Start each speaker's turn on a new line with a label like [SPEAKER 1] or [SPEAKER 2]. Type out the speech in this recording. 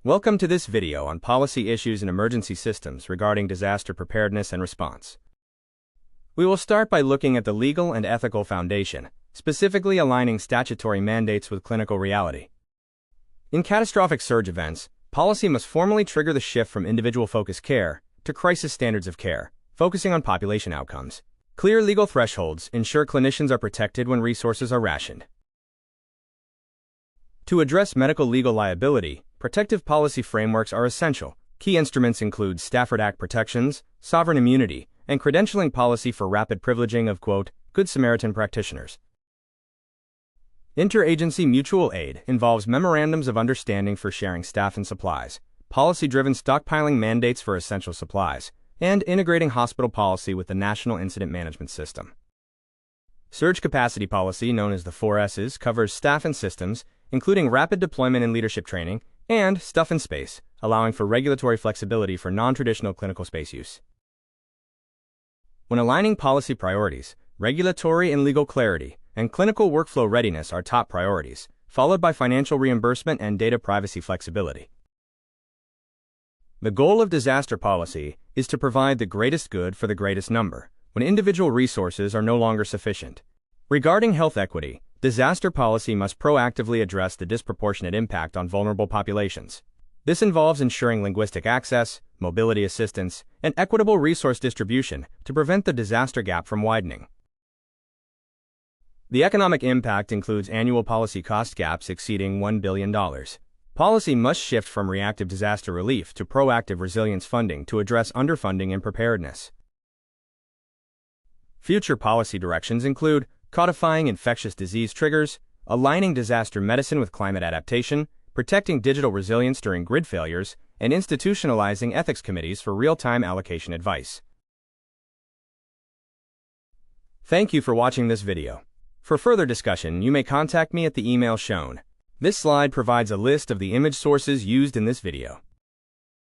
[SPEAKER 1] Welcome to this video on policy issues in emergency systems regarding disaster preparedness and response. We will start by looking at the legal and ethical foundation, specifically aligning statutory mandates with clinical reality. In catastrophic surge events, policy must formally trigger the shift from individual-focused care to crisis standards of care, focusing on population outcomes. Clear legal thresholds ensure clinicians are protected when resources are rationed. To address medical legal liability, protective policy frameworks are essential. Key instruments include Stafford Act protections, sovereign immunity, and credentialing policy for rapid privileging of, Good Samaritan practitioners. Interagency mutual aid involves memorandums of understanding for sharing staff and supplies, policy-driven stockpiling mandates for essential supplies, and integrating hospital policy with the National Incident Management System. Surge capacity policy, known as the 4S's, covers staff and systems, including rapid deployment and leadership training, and stuff and space, allowing for regulatory flexibility for non-traditional clinical space use. When aligning policy priorities, regulatory and legal clarity and clinical workflow readiness are top priorities, followed by financial reimbursement and data privacy flexibility. The goal of disaster policy is to provide the greatest good for the greatest number, when individual resources are no longer sufficient. Regarding health equity, disaster policy must proactively address the disproportionate impact on vulnerable populations. This involves ensuring linguistic access, mobility assistance, and equitable resource distribution to prevent the disaster gap from widening. The economic impact includes annual policy cost gaps exceeding $1 billion. Policy must shift from reactive disaster relief to proactive resilience funding to address underfunding and preparedness. Future policy directions include codifying infectious disease triggers, aligning disaster medicine with climate adaptation, protecting digital resilience during grid failures, and institutionalizing ethics committees for real-time allocation advice. Thank you for watching this video. For further discussion, you may contact me at the email shown. This slide provides a list of the image sources used in this video.